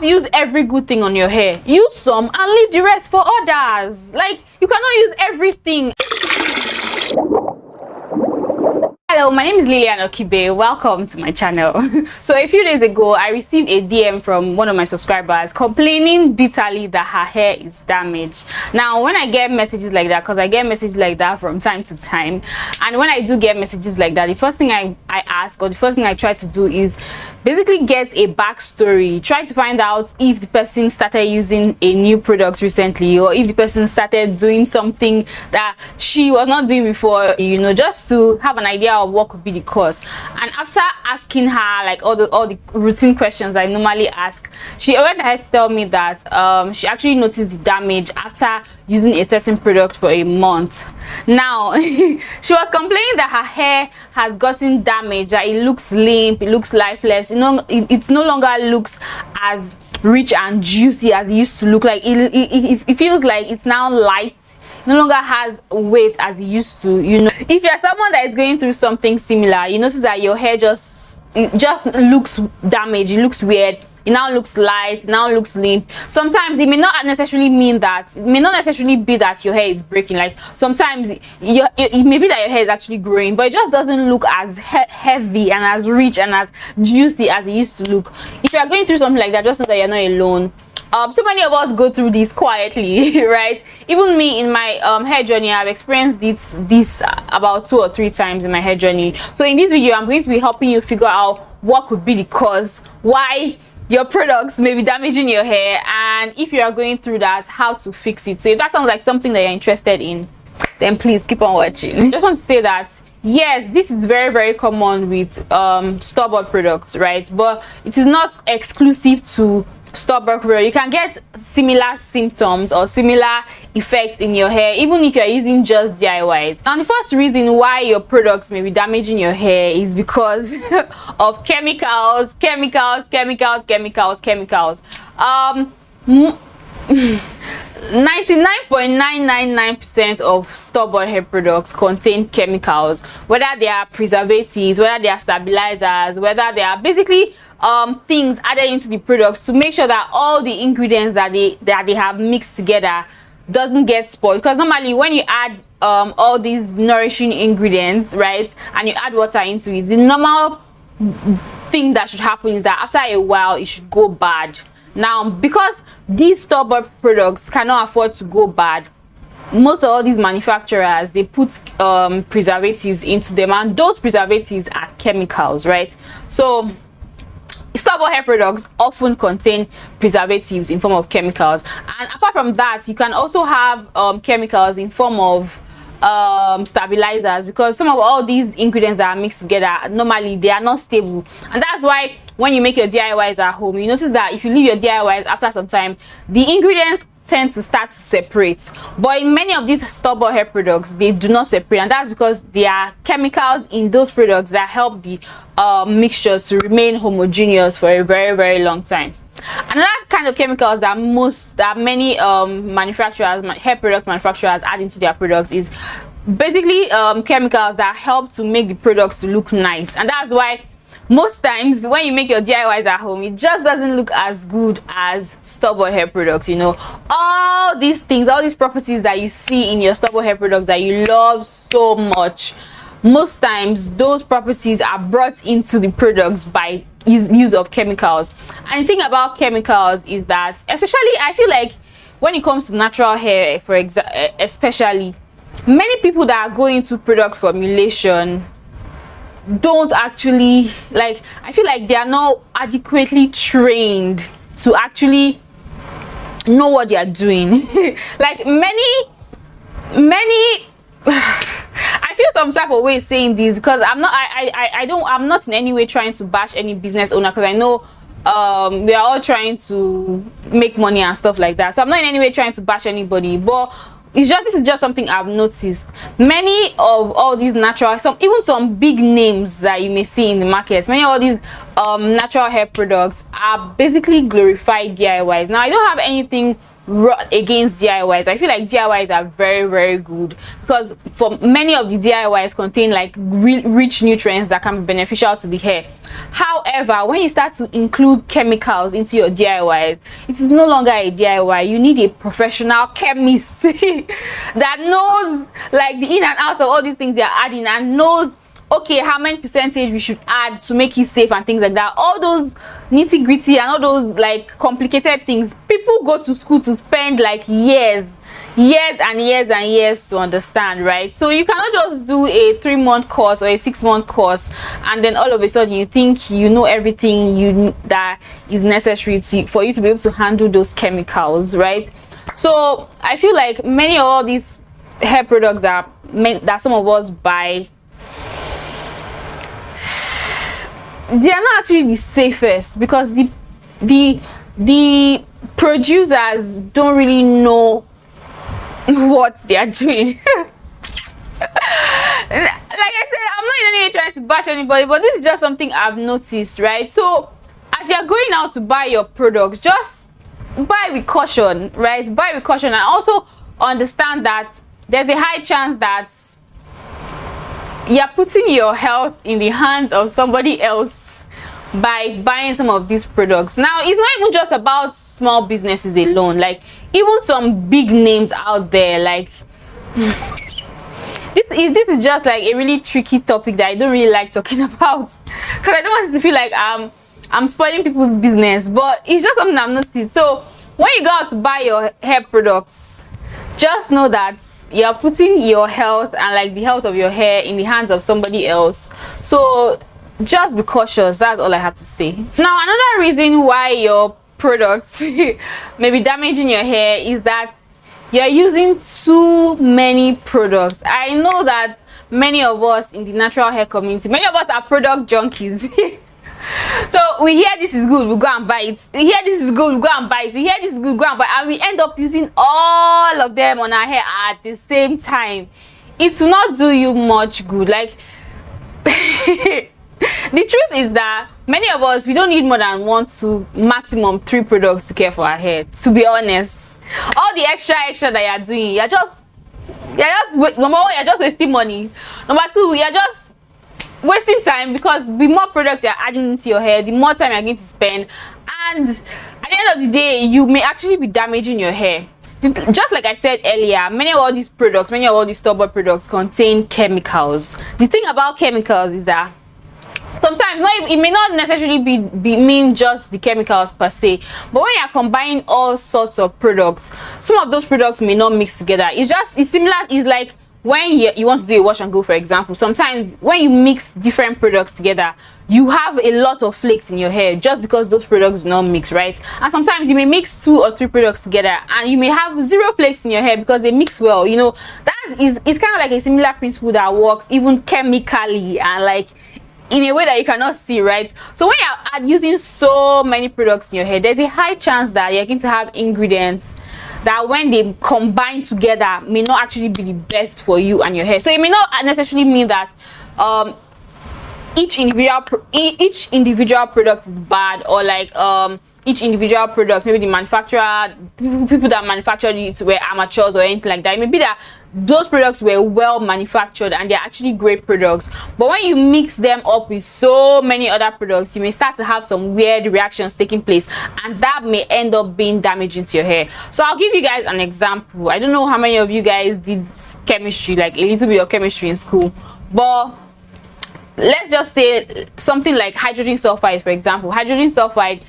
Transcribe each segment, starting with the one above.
not use every good thing on your hair. Use some and leave the rest for others. Like, you cannot use everything. Hello, my name is Lillian Okibe. Welcome to my channel. So a few days ago, I received a DM from one of my subscribers complaining bitterly that her hair is damaged. Now, when I get messages like that, because I get messages like that from time to time, and when I do get messages like that, the first thing I ask, or the first thing I try to do, is basically get a backstory. Try to find out if the person started using a new product recently, or if the person started doing something that she was not doing before, you know, just to have an idea of what could be the cause. And after asking her like all the routine questions I normally ask, she went ahead to tell me that she actually noticed the damage after using a certain product for a month. Now she was complaining that her hair has gotten damaged, that it looks limp, it looks lifeless, you know, it no longer looks as rich and juicy as it used to look. Like it feels like it's now light, no longer has weight as it used to. You know, if you're someone that is going through something similar, you notice that your hair just looks damaged, it looks weird, it now looks light, it now looks limp. Sometimes it may not necessarily mean that, it may not necessarily be that your hair is breaking. Like sometimes it may be that your hair is actually growing, but it just doesn't look as heavy and as rich and as juicy as it used to look. If you are going through something like that, just know that you're not alone. So many of us go through this quietly, right? Even me, in my hair journey, I've experienced this about 2 or 3 times in my hair journey. So in this video, I'm going to be helping you figure out what could be the cause, why your products may be damaging your hair, and if you are going through that, how to fix it. So if that sounds like something that you're interested in, then please keep on watching. I just want to say that yes, this is very, very common with store-bought products, right? But it is not exclusive to store-bought product. You can get similar symptoms or similar effects in your hair even if you're using just DIYs. Now, the first reason why your products may be damaging your hair is because of chemicals. 99.999% of store-bought hair products contain chemicals, whether they are preservatives, whether they are stabilizers, whether they are basically things added into the products to make sure that all the ingredients that they have mixed together doesn't get spoiled. Because normally when you add all these nourishing ingredients, right, and you add water into it, the normal thing that should happen is that after a while it should go bad. Now, because these store-bought products cannot afford to go bad, most of all these manufacturers, they put preservatives into them, and those preservatives are chemicals, right? So store-bought hair products often contain preservatives in form of chemicals. And apart from that, you can also have chemicals in form of stabilizers, because some of all these ingredients that are mixed together, normally they are not stable. And that's why when you make your DIYs at home, you notice that if you leave your DIYs after some time, the ingredients tend to start to separate. But in many of these store-bought hair products, they do not separate, and that's because there are chemicals in those products that help the mixture to remain homogeneous for a very, very long time. Another kind of chemicals that many manufacturers, hair product manufacturers, add into their products is basically chemicals that help to make the products to look nice. And that's why most times when you make your DIYs at home, it just doesn't look as good as store-bought hair products. You know, all these things, all these properties that you see in your store-bought hair products that you love so much, most times those properties are brought into the products by use of chemicals. And the thing about chemicals is that, especially I feel like when it comes to natural hair, for example, especially, many people that are going into product formulation don't actually, like, I feel like they are not adequately trained to actually know what they are doing. Like many I feel some type of way saying this, because I'm not in any way trying to bash any business owner, because I know we are all trying to make money and stuff like that. So I'm not in any way trying to bash anybody, but this is just something I've noticed. Many of all these natural, even some big names that you may see in the market, many of all these natural hair products are basically glorified DIYs. Now, I don't have anything run against DIYs. I feel like DIYs are very, very good because for many of the DIYs contain like rich nutrients that can be beneficial to the hair. However, when you start to include chemicals into your DIYs, it is no longer a DIY. You need a professional chemist that knows like the in and out of all these things you're adding and knows, okay, how many percentage we should add to make it safe and things like that. All those nitty gritty and all those like complicated things, people go to school to spend like years and years to understand, right? So you cannot just do a 3-month course or a 6-month course and then all of a sudden you think you know everything that is necessary for you to be able to handle those chemicals, right? So I feel like many of all these hair products that some of us buy, they are not actually the safest because the producers don't really know what they are doing. Like I said, I'm not in any way trying to bash anybody, but this is just something I've noticed, right? So as you're going out to buy your products, just buy with caution, right? Buy with caution, and also understand that there's a high chance that you're putting your health in the hands of somebody else by buying some of these products. Now, it's not even just about small businesses alone, like even some big names out there. Like this is just like a really tricky topic that I don't really like talking about because I don't want to feel like I'm spoiling people's business, but it's just something I've noticed. So when you go out to buy your hair products, just know that you're putting your health and like the health of your hair in the hands of somebody else. So just be cautious. That's all I have to say. Now, another reason why your products may be damaging your hair is that you're using too many products. I know that many of us in the natural hair community, many of us are product junkies. So we hear this is good, we go and buy it. We hear this is good, we go and buy it. We hear this is good, we go and buy it. And we end up using all of them on our hair at the same time. It will not do you much good. Like the truth is that many of us, we don't need more than 1 to maximum 3 products to care for our hair, to be honest. All the extra that you're doing, number one, you're just wasting money. Number 2, you're just wasting time because the more products you're adding into your hair, the more time you're going to spend, and at the end of the day, you may actually be damaging your hair. Just like I said earlier, many of all these store-bought products contain chemicals. The thing about chemicals is that sometimes it may not necessarily mean just the chemicals per se, but when you're combining all sorts of products, some of those products may not mix together. It's similar. It's like when you want to do a wash and go, for example. Sometimes when you mix different products together, you have a lot of flakes in your hair just because those products do not mix, right? And sometimes you may mix 2 or 3 products together and you may have 0 flakes in your hair because they mix well. You know, it's kind of like a similar principle that works even chemically and like in a way that you cannot see, right? So when you're using so many products in your hair, there's a high chance that you're going to have ingredients that when they combine together may not actually be the best for you and your hair. So it may not necessarily mean that each individual product is bad, or like each individual product, maybe the manufacturer, people that manufactured it were amateurs or anything like that. It may be that those products were well manufactured and they're actually great products, but when you mix them up with so many other products, you may start to have some weird reactions taking place, and that may end up being damaging to your hair. So I'll give you guys an example. I don't know how many of you guys did chemistry, like a little bit of chemistry in school, but let's just say something like hydrogen sulfide, for example. Hydrogen sulfide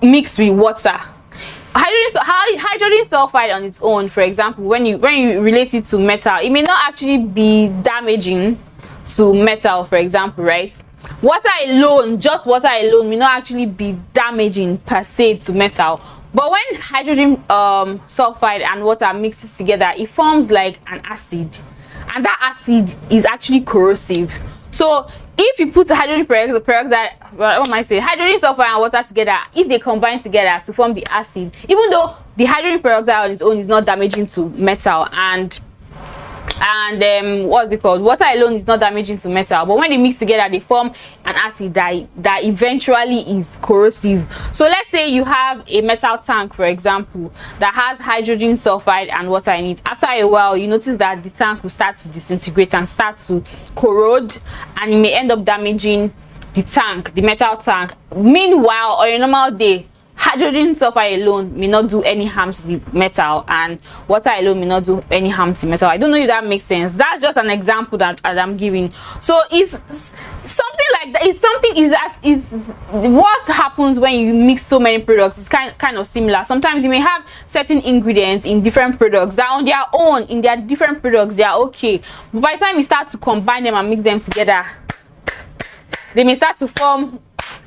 mixed with water. Hydrogen sulfide on its own, for example, when you relate it to metal, it may not actually be damaging to metal, for example, right? Water alone, just water alone, may not actually be damaging per se to metal. But when hydrogen sulfide and water mixes together, it forms like an acid, and that acid is actually corrosive. So if you put hydrogen peroxide, what am I saying? Hydrogen sulfide and water together, if they combine together to form the acid, even though the hydrogen peroxide on its own is not damaging to metal, and and what's it called, water alone is not damaging to metal, but when they mix together they form an acid that eventually is corrosive. So let's say you have a metal tank, for example, that has hydrogen sulfide and water in it. After a while, you notice that the tank will start to disintegrate and start to corrode, and it may end up damaging the tank, the metal tank. Meanwhile, on a normal day, hydrogen sulfide alone may not do any harm to the metal, and water alone may not do any harm to metal. I don't know if that makes sense. That's just an example that I'm giving. So it's something like that. It's something is what happens when you mix so many products. It's kind of similar. Sometimes you may have certain ingredients in different products that on their own, in their different products, they are okay, but by the time you start to combine them and mix them together, they may start to form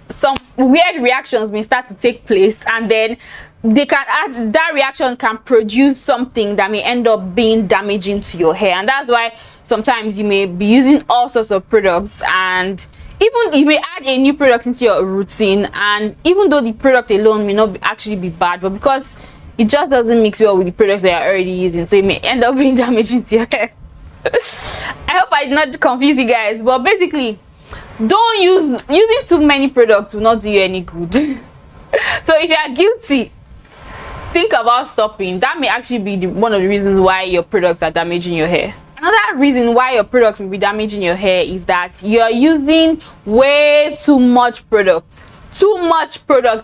some weird reactions, may start to take place, and then they can add, that reaction can produce something that may end up being damaging to your hair. And that's why sometimes you may be using all sorts of products, and even you may add a new product into your routine, and even though the product alone may not actually be bad, but because it just doesn't mix well with the products that you're already using, so it may end up being damaging to your hair. I hope I did not confuse you guys, but basically, don't using too many products will not do you any good. So if you are guilty, think about stopping. That may actually be one of the reasons why your products are damaging your hair. Another reason why your products will be damaging your hair is that you are using way too much product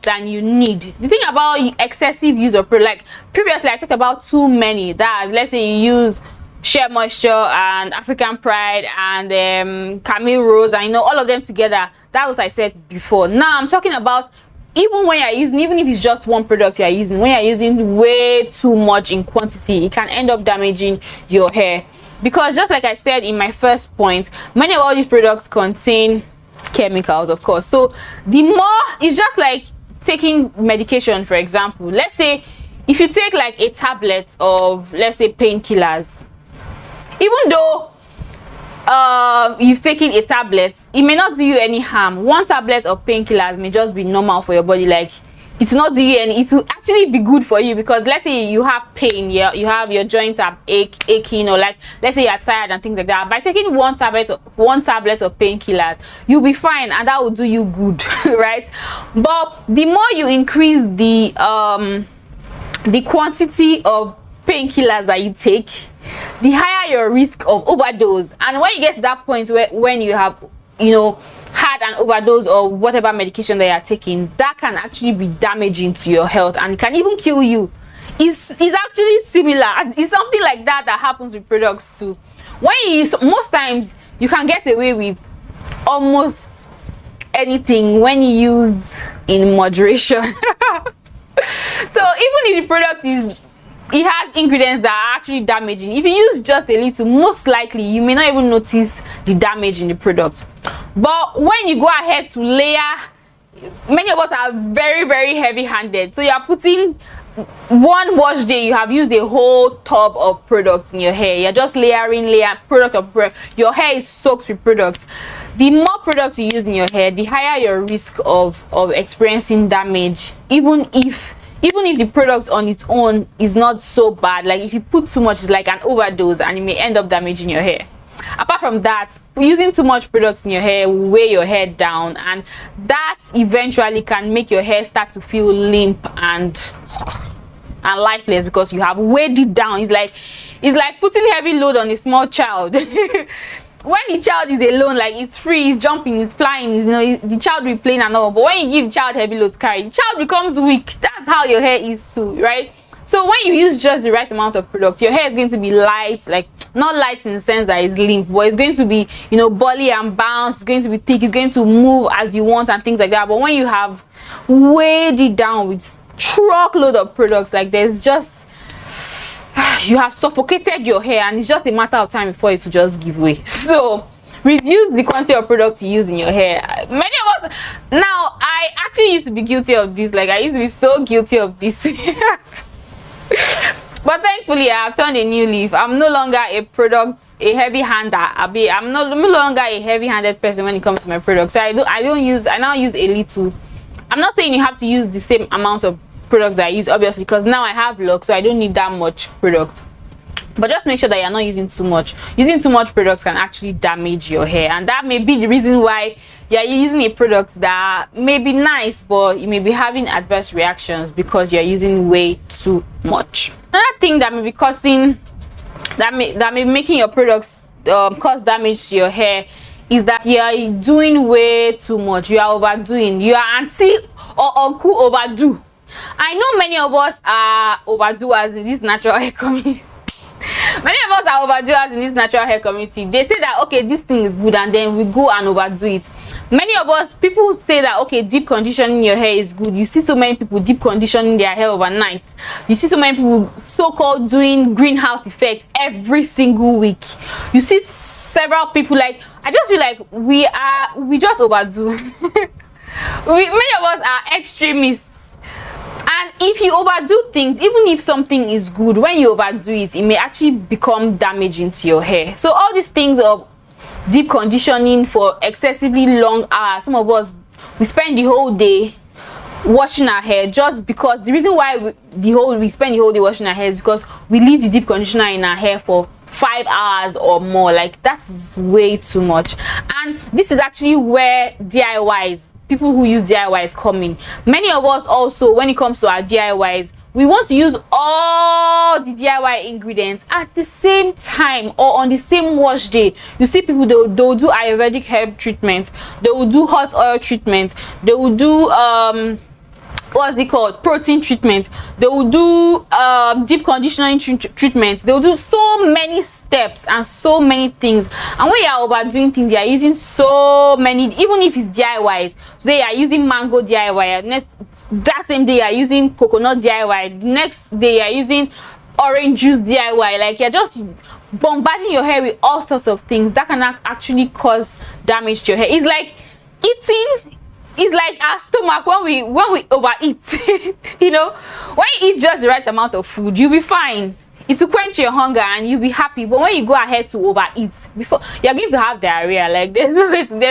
than you need. The thing about excessive use of product, like previously I talked about too many. That, let's say you use Shea Moisture and African Pride and Camille Rose, and all of them together. That's what I said before. Now I'm talking about even when you're using, even if it's just one product you're using, when you're using way too much in quantity, it can end up damaging your hair. Because just like I said in my first point, many of all these products contain chemicals, of course. So the more, it's just like taking medication, for example. Let's say if you take like a tablet of, let's say, painkillers, even though you've taken a tablet, it may not do you any harm. One tablet of painkillers may just be normal for your body, like it will not do you any, it will actually be good for you, because let's say you have pain, you have your joints are aching, or like let's say you're tired and things like that. By taking one tablet of painkillers, you'll be fine, and that will do you good. Right? But the more you increase the quantity of painkillers that you take, the higher your risk of overdose. And when you get to that point where when you have had an overdose or whatever medication that you're taking, that can actually be damaging to your health, and it can even kill you. It's actually similar. It's something like that happens with products too. When you use, most times you can get away with almost anything when you use in moderation. So even if the product it has ingredients that are actually damaging, if you use just a little, most likely you may not even notice the damage in the product. But when you go ahead to layer, many of us are very, very heavy-handed. So you are putting one wash day, you have used a whole tub of products in your hair. You're just layering product of product. Your hair is soaked with products. The more products you use in your hair, the higher your risk of experiencing damage, even if the product on its own is not so bad. Like if you put too much, it's like an overdose, and it may end up damaging your hair. Apart from that, using too much products in your hair will weigh your hair down, and that eventually can make your hair start to feel limp and lifeless, because you have weighed it down. It's like putting heavy load on a small child. When the child is alone, like it's free, it's jumping, it's flying, the child will be playing and all. But when you give the child heavy load to carry, the child becomes weak. That's how your hair is too, right? So when you use just the right amount of products, your hair is going to be light, like not light in the sense that it's limp, but it's going to be, bolly and bounce. It's going to be thick. It's going to move as you want and things like that. But when you have weighed it down with truckload of products, like there's just, you have suffocated your hair, and it's just a matter of time before it will just give way. So reduce the quantity of products you use in your hair. Many of us, now I actually used to be guilty of this. Like I used to be so guilty of this. But thankfully I have turned a new leaf. I'm no longer a heavy-hander. I'm no longer a heavy-handed person when it comes to my products. So I now use a little. I'm not saying you have to use the same amount of products that I use, obviously, because now I have locks, so I don't need that much product. but just make sure that you're not using too much. Using too much products can actually damage your hair, and that may be the reason why you're using a product that may be nice, but you may be having adverse reactions because you're using way too much. Another thing that may be causing that may be making your products cause damage to your hair is that you are doing way too much. You are overdoing. You are auntie or uncle overdo. I know many of us are overdoers in this natural hair community. Many of us are overdoers in this natural hair community. They say that, okay, this thing is good, and then we go and overdo it. Many of us, people say that, okay, deep conditioning your hair is good. You see so many people deep conditioning their hair overnight. You see so many people so-called doing greenhouse effect every single week. You see several people, like, I just feel like we just overdo. Many of us are extremists. And if you overdo things, even if something is good, when you overdo it, it may actually become damaging to your hair. So all these things of deep conditioning for excessively long hours, some of us, we spend the whole day washing our hair, just because the reason why we spend the whole day washing our hair is because we leave the deep conditioner in our hair for 5 hours or more. Like, that's way too much. And this is actually where DIYs, people who use DIYs, come in. Many of us also, when it comes to our DIYs, we want to use all the DIY ingredients at the same time or on the same wash day. You see people, they'll do Ayurvedic herb treatment, they will do hot oil treatment, they will do what's it called, protein treatment, they will do deep conditioning treatment. They will do so many steps and so many things, and when you are overdoing things, you are using so many, even if it's DIYs. So they are using mango DIY, that same day you are using coconut DIY, the next day you are using orange juice DIY. Like, you're just bombarding your hair with all sorts of things that can actually cause damage to your hair. It's like eating, it's like our stomach when we overeat. You know, when you eat just the right amount of food, you'll be fine. It will quench your hunger and you'll be happy. But when you go ahead to overeat, before you're going to have diarrhea. Like, there's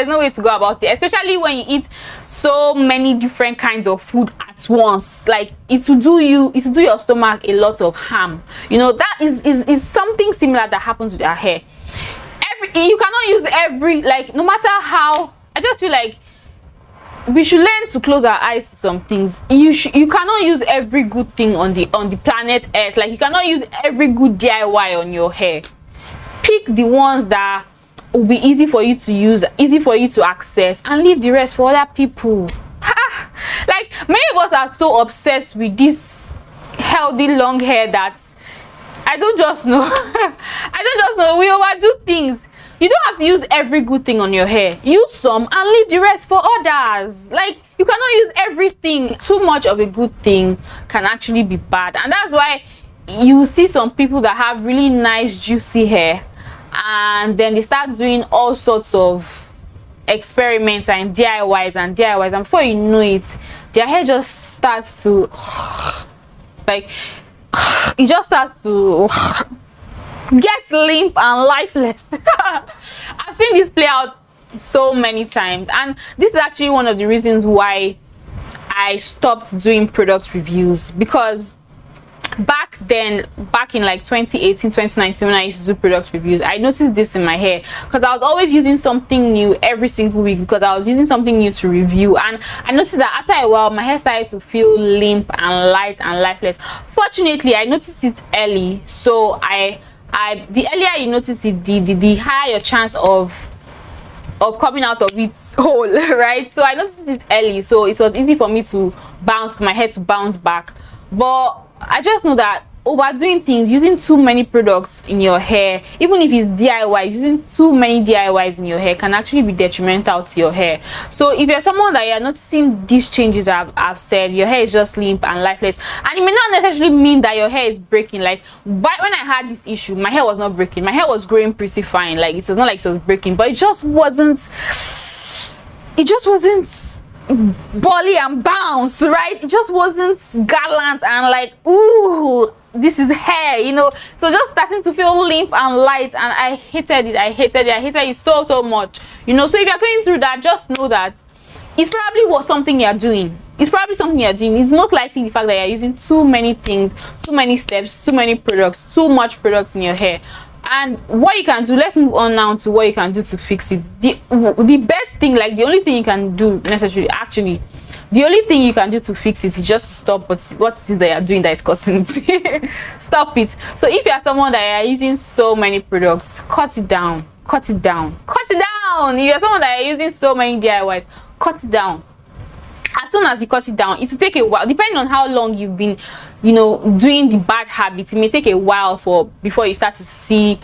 no way to go about it, especially when you eat so many different kinds of food at once. Like, it will do your stomach a lot of harm. You know, that is something similar that happens with our hair. You cannot use every, like, no matter how, I just feel like we should learn to close our eyes to some things. You cannot use every good thing on the planet Earth. Like, you cannot use every good DIY on your hair. Pick the ones that will be easy for you to use, easy for you to access, and leave the rest for other people. Like, many of us are so obsessed with this healthy long hair that I don't just know. I don't just know. We overdo things. You don't have to use every good thing on your hair. Use some and leave the rest for others. Like, you cannot use everything. Too much of a good thing can actually be bad, and that's why you see some people that have really nice juicy hair, and then they start doing all sorts of experiments and DIYs, and before you know it, their hair just starts to like, it just starts to get limp and lifeless. I've seen this play out so many times, and this is actually one of the reasons why I stopped doing product reviews. Because back in like 2018, 2019, when I used to do product reviews, I noticed this in my hair, because I was always using something new every single week, because I was using something new to review, and I noticed that after a while my hair started to feel limp and light and lifeless. Fortunately, I noticed it early, so the earlier you notice it, the higher your chance of coming out of its hole, right? So I noticed it early, so it was easy for me to for my hair to bounce back. But I just know that overdoing things, using too many products in your hair, even if it's DIY, using too many DIYs in your hair can actually be detrimental to your hair. So if you're someone that you're noticing these changes I've said, your hair is just limp and lifeless, and it may not necessarily mean that your hair is breaking. Like, but when I had this issue, my hair was not breaking. My hair was growing pretty fine. Like, it was not like it was breaking, but it just wasn't bolly and bounce, right? It just wasn't gallant and like, ooh, this is hair, you know. So just starting to feel limp and light, and I hated it so much, you know. So if you're going through that, just know that it's probably something you're doing. it's probably something you're doing. It's most likely the fact that you're using too many things, too many steps, too many products, too much products in your hair. And what you can do, let's move on now to what you can do to fix it. The best thing, like the only thing you can do necessarily, actually the only thing you can do to fix it is just stop what it is that you're doing that is causing it. Stop it. So if you are someone that are using so many products, cut it down. Cut it down. Cut it down. If you're someone that are using so many DIYs, cut it down. As soon as you cut it down, it will take a while, depending on how long you've been, you know, doing the bad habits. It may take a while before you start to see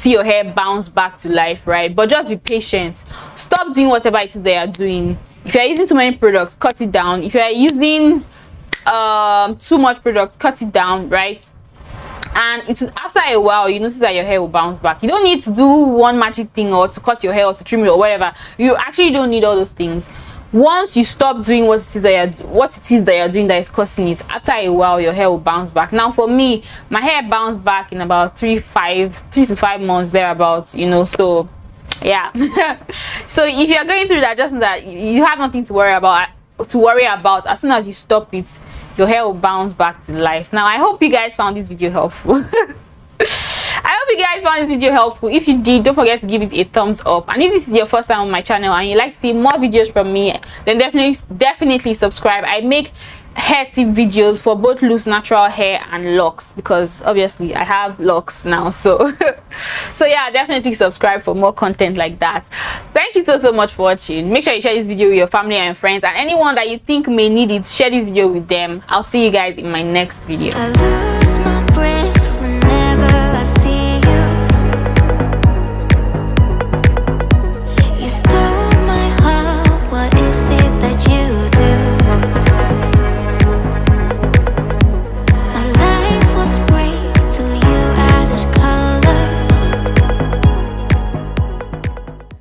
your hair bounce back to life, right? But just be patient. Stop doing whatever it is they are doing. If you're using too many products, cut it down. If you're using too much product, cut it down, right? And after a while, you notice that your hair will bounce back. You don't need to do one magic thing or to cut your hair or to trim it or whatever. You actually don't need all those things. Once you stop doing what it is that you're doing that is causing it, after a while your hair will bounce back. Now for me, my hair bounced back in about 3 to 5 months thereabouts, you know. So yeah. So if you're going through that, just that you have nothing to worry about. As soon as you stop it, your hair will bounce back to life. Now I hope you guys found this video helpful. I hope you guys found this video helpful. If you did, don't forget to give it a thumbs up. And if this is your first time on my channel and you like to see more videos from me, then definitely subscribe. I make hair tip videos for both loose natural hair and locks, because obviously I have locks now. So so yeah, definitely subscribe for more content like that. Thank you so much for watching. Make sure you share this video with your family and friends, and anyone that you think may need it, share this video with them. I'll see you guys in my next video.